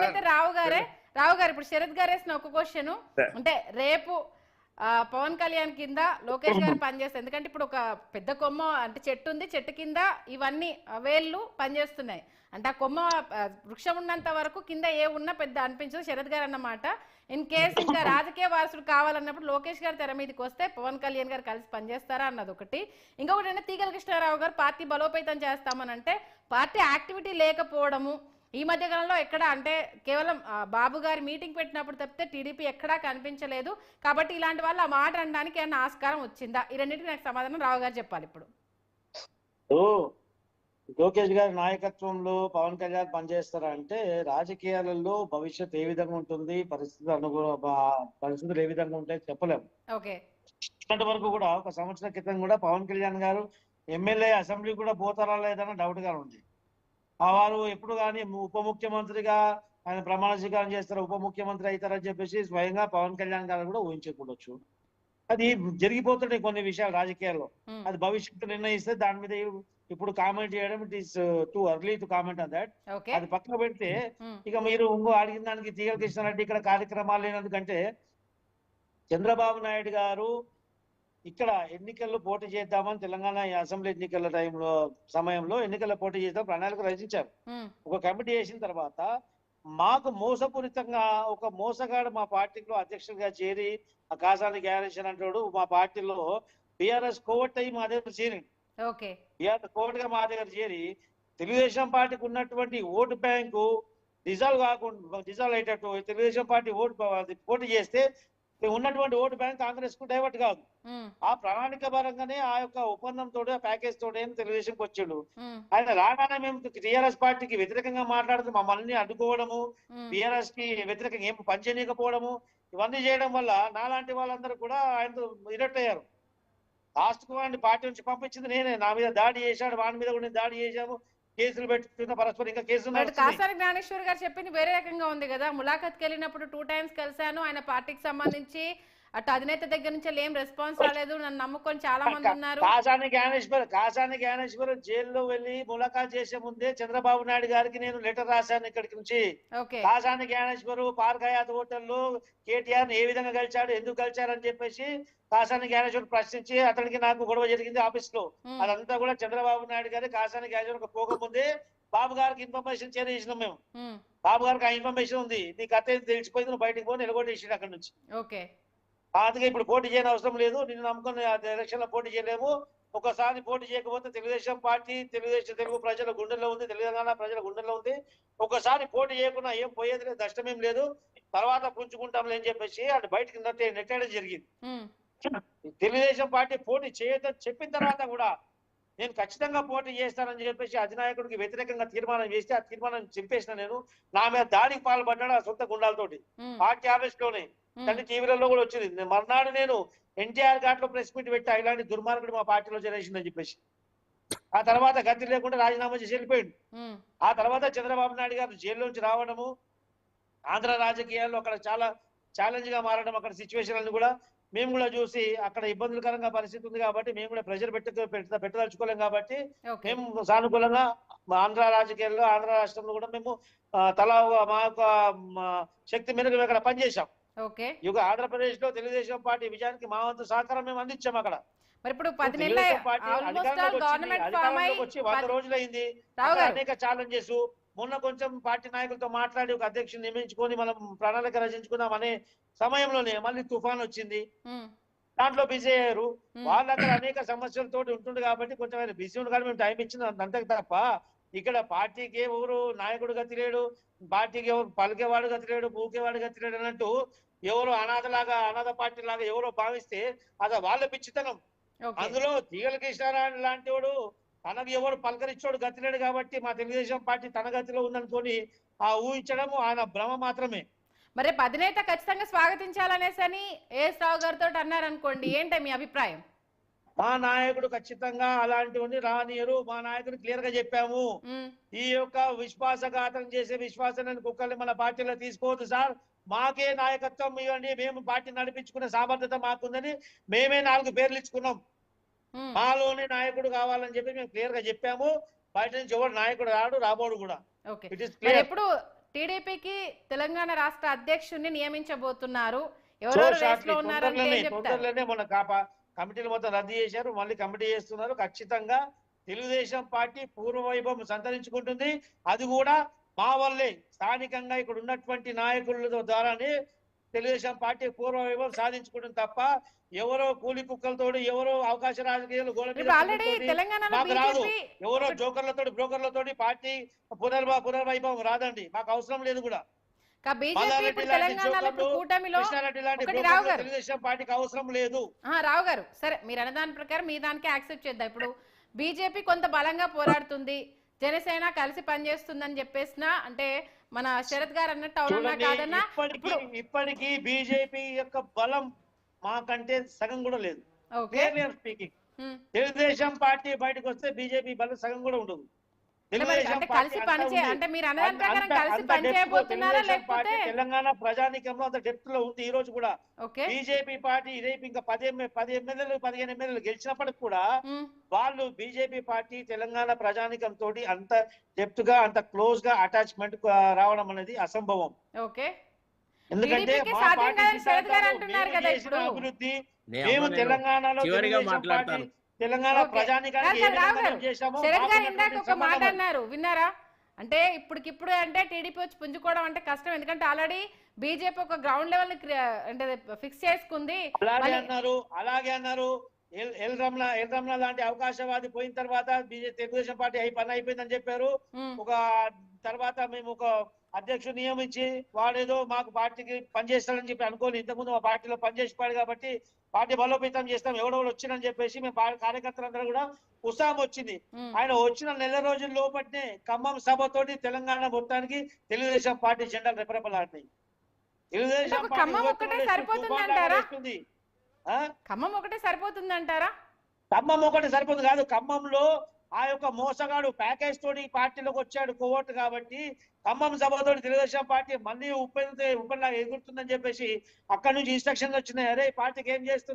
అయితే రావు గారు ఇప్పుడు శరత్ గారు వేసిన ఒక క్వశ్చన్ అంటే రేపు పవన్ కళ్యాణ్ కింద లోకేష్ గారు పనిచేస్తారు. ఎందుకంటే ఇప్పుడు ఒక పెద్ద కొమ్మ అంటే చెట్టు ఉంది, చెట్టు కింద ఇవన్నీ వేళ్ళు పనిచేస్తున్నాయి. అంటే ఆ కొమ్మ వృక్షం ఉన్నంత వరకు కింద ఏ ఉన్నా పెద్ద అనిపించదు శరత్ గారు అన్నమాట. ఇన్ కేసు ఇంకా రాజకీయ వారసుడు కావాలన్నప్పుడు లోకేష్ గారు తెర మీదకి వస్తే పవన్ కళ్యాణ్ గారు కలిసి పనిచేస్తారా అన్నది ఒకటి. ఇంకొకటి అంటే తీగల కృష్ణారావు గారు పార్టీ బలోపేతం చేస్తామని అంటే పార్టీ యాక్టివిటీ లేకపోవడము ఈ మధ్య కాలంలో ఎక్కడ అంటే కేవలం బాబు గారి మీటింగ్ పెట్టినప్పుడు తప్పితే టీడీపీ ఎక్కడా కనిపించలేదు. కాబట్టి ఇలాంటి వాళ్ళు ఆ మాట అనడానికి ఏమన్నా ఆస్కారం వచ్చిందా? ఈ రెండింటికి నాకు సమాధానం రావు గారు చెప్పాలి. ఇప్పుడు లోకేష్ గారి నాయకత్వంలో పవన్ కళ్యాణ్ పనిచేస్తారా అంటే రాజకీయాలలో భవిష్యత్ ఏ విధంగా ఉంటుంది, పరిస్థితులు ఏ విధంగా ఉంటాయి చెప్పలేము. ఓకే, ఇప్పటి వరకు కూడా ఒక సంవత్సరం క్రితం కూడా పవన్ కళ్యాణ్ గారు ఎమ్మెల్యే అసెంబ్లీ కూడా పోతారా లేదన్న డౌట్ గా ఉంది. వారు ఎప్పుడు కానీ ఉప ముఖ్యమంత్రిగా ఆయన ప్రమాణ స్వీకారం చేస్తారు, ఉప ముఖ్యమంత్రి అవుతారని చెప్పేసి స్వయంగా పవన్ కళ్యాణ్ గారు కూడా ఊహించకూడొచ్చు. అది జరిగిపోతుంటాయి కొన్ని విషయాలు రాజకీయాల్లో. అది భవిష్యత్తు నిర్ణయిస్తే దాని మీద ఇప్పుడు కామెంట్ చేయడం it is too early to comment on that. అది పక్కన పెడితే ఇక మీరు ఇంకో అడిగిన దానికి తీగల కృష్ణారెడ్డి ఇక్కడ కార్యక్రమాలు లేనందుకంటే చంద్రబాబు నాయుడు గారు ఇక్కడ ఎన్నికల్లో పోటీ చేద్దామని తెలంగాణ అసెంబ్లీ ఎన్నికల సమయంలో ఎన్నికల్లో పోటీ చేద్దాం ప్రణాళిక రచించారు. ఒక కమిటీ వేసిన తర్వాత మాకు మోసపూరితంగా ఒక మోసగాడు మా పార్టీలో అధ్యక్షుడిగా చేరి ఆ కాసాని గ్యారేషన్ అంటాడు మా పార్టీలో టిఆర్ఎస్ కోవట్ అయ్యి మా దగ్గర చేరి టిఆర్ఎస్ కోవట్ గా మా దగ్గర చేరి తెలుగుదేశం పార్టీకి ఉన్నటువంటి ఓటు బ్యాంకు డిజాల్వ్ అయ్యేటట్టు తెలుగుదేశం పార్టీ పోటీ చేస్తే ఉన్నటువంటి ఓటు బ్యాంక్ కాంగ్రెస్ కు డైవర్ట్ కాదు. ఆ ప్రణాళిక పరంగానే ఆ యొక్క ఒప్పందంతో ప్యాకేజ్ తోటే తెలుగుదేశంకి వచ్చాడు. ఆయన రాగానే మేము టిఆర్ఎస్ పార్టీకి వ్యతిరేకంగా మాట్లాడుతూ మమ్మల్ని అడ్డుకోవడము, టిఆర్ఎస్ కి వ్యతిరేకంగా ఏం పనిచేయకపోవడము, ఇవన్నీ చేయడం వల్ల నాలాంటి వాళ్ళందరూ కూడా ఆయనతో ఇరట్ అయ్యారు. లాస్ట్ కు వాడిని పార్టీ నుంచి పంపించింది నేనే. నా మీద దాడి చేశాడు, వాడి మీద కూడా దాడి చేశాము, కేసులు పెట్టుకున్న పరస్పరం ఇంకా కేసులు. కాసాని జ్ఞానేశ్వర్ గారు చెప్పింది వేరే రకంగా ఉంది కదా. ములాఖత్కి వెళ్ళినప్పుడు 2 times కలిశాను, ఆయన పార్టీకి సంబంధించి అటు అధినేత దగ్గర నుంచి ఏం రెస్పాన్స్ రాలేదు, నన్ను నమ్ముకొని చాలా మంది ఉన్నారు. కాసాని జ్ఞానేశ్వర్ జైల్లో వెళ్ళి ములాఖాత్ చేసే ముందే చంద్రబాబు నాయుడు గారికి నేను లెటర్ రాశాను ఇక్కడికి నుంచి. కాసాని జ్ఞానేశ్వర్ పార్క్ హయాత్ హోటల్లో కేటీఆర్ ఏ విధంగా కలిశాడు, ఎందుకు కలిశారని చెప్పేసి కాసాని జ్ఞానేశ్వర్ ప్రశ్నించి అతనికి నాకు గొడవ జరిగింది ఆఫీస్ లో. అదంతా కూడా చంద్రబాబు నాయుడు గారి కాసాని జ్ఞానేశ్వర్ పోకముందే బాబు గారికి ఇన్ఫర్మేషన్ చేసినాం మేము. బాబు గారికి ఆ ఇన్ఫర్మేషన్ ఉంది, నీ కథ తెలిసిపోయింది, నువ్వు బయటకు పోయి నిలగొట్టేసి అక్కడ నుంచి. అందుకే ఇప్పుడు పోటీ చేయని అవసరం లేదు, నిన్ను నమ్ముకుని ఎలక్షన్ లో పోటీ చేయలేము. ఒకసారి పోటీ చేయకపోతే తెలుగుదేశం పార్టీ తెలుగు ప్రజల గుండెల్లో ఉంది, తెలంగాణ ప్రజల గుండెల్లో ఉంది. ఒకసారి పోటీ చేయకుండా ఏం పోయేది లేదు, నష్టమేం లేదు, తర్వాత పుంజుకుంటాంలే అని చెప్పేసి అటు బయటకు నెట్టేయడం జరిగింది. తెలుగుదేశం పార్టీ పోటీ చేయొద్దని చెప్పిన తర్వాత కూడా నేను ఖచ్చితంగా పోటీ చేస్తానని చెప్పేసి అధినాయకుడికి వ్యతిరేకంగా తీర్మానం చేస్తే ఆ తీర్మానం చెప్పేసిన నేను. నా మీద దాడికి పాల్పడ్డాడు ఆ సొంత గుండాలతోటి పార్టీ ఆఫీస్ లోనే. తల్లి టీవీలలో కూడా వచ్చింది. మర్నాడు నేను ఎన్టీఆర్ ఘాట్లో ప్రెస్ మీట్ పెట్టా, ఇలాంటి దుర్మార్గుడు మా పార్టీలో చేరేసిందని చెప్పేసి. ఆ తర్వాత గతి లేకుండా రాజీనామా చేసి వెళ్ళిపోయాడు. ఆ తర్వాత చంద్రబాబు నాయుడు గారు జైల్లో నుంచి రావడము, ఆంధ్ర రాజకీయాల్లో అక్కడ చాలా ఛాలెంజ్ గా మారడం, అక్కడ సిచ్యువేషన్ అన్ని కూడా మేము కూడా చూసి అక్కడ ఇబ్బందులకరంగా పరిస్థితి ఉంది కాబట్టి మేము కూడా ప్రెషర్ పెట్టదలుచుకోలేం కాబట్టి మేము సానుకూలంగా ఆంధ్ర రాజకీయాల్లో ఆంధ్ర రాష్ట్రంలో కూడా మేము తలా మా యొక్క శక్తి మేరకు అక్కడ పనిచేశాం. ఆంధ్రప్రదేశ్ లో తెలుగుదేశం పార్టీ విజయానికి మా వంతు సహకారం మేము అందించాం. అక్కడ అధికారంలోకి వచ్చి 100 రోజులైంది, అనేక ఛాలెంజెస్. మొన్న కొంచెం పార్టీ నాయకులతో మాట్లాడి ఒక అధ్యక్షుని నియమించుకొని మనం ప్రణాళిక రచించుకుందాం అనే సమయంలోనే మళ్ళీ తుఫాన్ వచ్చింది, దాంట్లో బిజీ అయ్యారు. వాళ్ళ అక్కడ అనేక సమస్యలతో ఉంటుంది కాబట్టి కొంచెం ఆయన బిజీ ఉంది కానీ మేము టైం ఇచ్చిన అంతే తప్ప ఇక్కడ పార్టీకి ఎవరు నాయకుడు గతి లేడు, పార్టీకి ఎవరు పలికేవాడు గతి లేడు, పూకేవాడు గతి లేడు అన్నట్టు ఎవరు అనాథ పార్టీ లాగా ఎవరో భావిస్తే అది వాళ్ళ పిచ్చితనం. అందులో తీగల కృష్ణారాయణ లాంటి వాడు తనకు ఎవరు పలకరించోడు గతి లేడు కాబట్టి మా తెలుగుదేశం పార్టీ తన గతిలో ఉందనుకొని ఆ ఊహించడం ఆయన భ్రమ మాత్రమే. మరి అధినేత ఖచ్చితంగా స్వాగతించాలనేసని ఏఎస్ రావు గారితో అన్నారు అనుకోండి, ఏంటి మీ అభిప్రాయం? మా నాయకుడు ఖచ్చితంగా అలాంటివన్నీ రానియరు. మా నాయకుడు క్లియర్ గా చెప్పాము, ఈ యొక్క విశ్వాసఘాతం చేసే విశ్వాసాన్ని కుక్కల్ని మన పార్టీలో తీసుకోవద్దు సార్, మాకే నాయకత్వం ఇవ్వండి, మేము పార్టీ నడిపించుకునే సామర్థ్యత మాకుందని మేమే 4 పేర్లు ఇచ్చుకున్నాం. మాలోనే నాయకుడు కావాలని చెప్పి మేము క్లియర్ గా చెప్పాము. బయట నుంచి ఎవరు నాయకుడు రాడు, రాబోడు కూడా. ఎప్పుడు టీడీపీకి తెలంగాణ రాష్ట్ర అధ్యక్షుడిని నియమించబోతున్నారు. ఎవరెవరు రేస్ లో ఉన్నారంటే ఏం చెప్తారు? తొందరలోనే మన కమిటీలు మొత్తం రద్దు చేశారు, మళ్ళీ కమిటీ చేస్తున్నారు. ఖచ్చితంగా తెలుగుదేశం పార్టీ పూర్వవైభవం సంతరించుకుంటుంది. అది కూడా మా వల్లే, స్థానికంగా ఇక్కడ ఉన్నటువంటి నాయకుల ద్వారానే తెలుగుదేశం పార్టీ పూర్వవైభవం సాధించుకుంటుంది తప్ప ఎవరో కూలి కుక్కలతోటి, ఎవరో అవకాశ రాజకీయాలు మాకు రాదు. ఎవరో జోకర్లతోటి బ్రోకర్లతోటి పార్టీ పునర్వైభవం రాదండి. మాకు అవసరం లేదు కూడా. తెలుగుదేశం పార్టీకి అవసరం లేదు. రావు గారు, సరే మీరు అన్నదాని ప్రకారం మీ దానికి యాక్సెప్ట్ చేద్దాం. ఇప్పుడు బీజేపీ కొంత బలంగా పోరాడుతుంది, జనసేన కలిసి పనిచేస్తుందని చెప్పేసిన, అంటే మన శరత్ గారు అన్నట్టు అవునన్నా కాదన్నా ఇప్పటికీ బీజేపీ యొక్క బలం మాకంటే సగం కూడా లేదు. స్పీకింగ్, తెలుగుదేశం పార్టీ బయటకు వస్తే బీజేపీ బలం సగం కూడా ఉండదు. తెలంగాణ ప్రజానీకంలో అంత డెప్త్ లో ఉంది. ఈ రోజు కూడా బీజేపీ పార్టీ రేపు ఇంకా 10 ఎమ్మెల్యేలు 15 ఎమ్మెల్యేలు గెలిచినప్పటికి కూడా వాళ్ళు బీజేపీ పార్టీ తెలంగాణ ప్రజానీకం తోటి అంత డెప్త్ గా, అంత క్లోజ్ గా అటాచ్మెంట్ రావడం అనేది అసంభవం. ఎందుకంటే మా పార్టీ అభివృద్ధి మేము తెలంగాణలో తెలంగాణ ప్రజానీకానికి ఒక మాట అన్నారు, విన్నారా? అంటే ఇప్పటికిప్పుడు అంటే టీడీపీ వచ్చి పుంజుకోవడం అంటే కష్టం, ఎందుకంటే ఆల్రెడీ బీజేపీ ఒక గ్రౌండ్ లెవెల్ అంటే ఫిక్స్ చేసుకుంది. అలాగే అన్నారు ఎల్ రమణ లాంటి అవకాశవాది పోయిన తర్వాత తెలుగుదేశం పార్టీ పని అయిపోయిందని చెప్పారు. ఒక తర్వాత మేము ఒక అధ్యక్షుడు నియమించి వాడేదో మాకు పార్టీకి పనిచేస్తాడని చెప్పి అనుకోని, ఇంతకుముందు మా పార్టీలో పనిచేసిపోయాడు కాబట్టి పార్టీ బలోపేతం చేస్తాం, ఎవడెవడు వచ్చిందని చెప్పేసి మేము కార్యకర్తలందరూ కూడా ఉత్సాహం వచ్చింది. ఆయన వచ్చిన నెల రోజుల లోపట్నే ఖమ్మం సభతోటి తెలంగాణ మొత్తానికి తెలుగుదేశం పార్టీ జెండాలు రెపరెపలాడినాయి. తెలుగుదేశం ఖమ్మం ఒకటే సరిపోతుందంటారా? ఖమ్మం ఒకటి సరిపోతుంది కాదు. ఖమ్మంలో ఆ యొక్క మోసగాడు ప్యాకేజ్ తోటి పార్టీలోకి వచ్చాడు కోవట్ కాబట్టి ఖమ్మం సభతో తెలుగుదేశం పార్టీ మళ్ళీ ఉప్పెనలా ఎగురుతుందని చెప్పేసి అక్కడ నుంచి ఇన్స్ట్రక్షన్లు వచ్చినాయి. అరే పార్టీకి ఏం చేస్తున్నా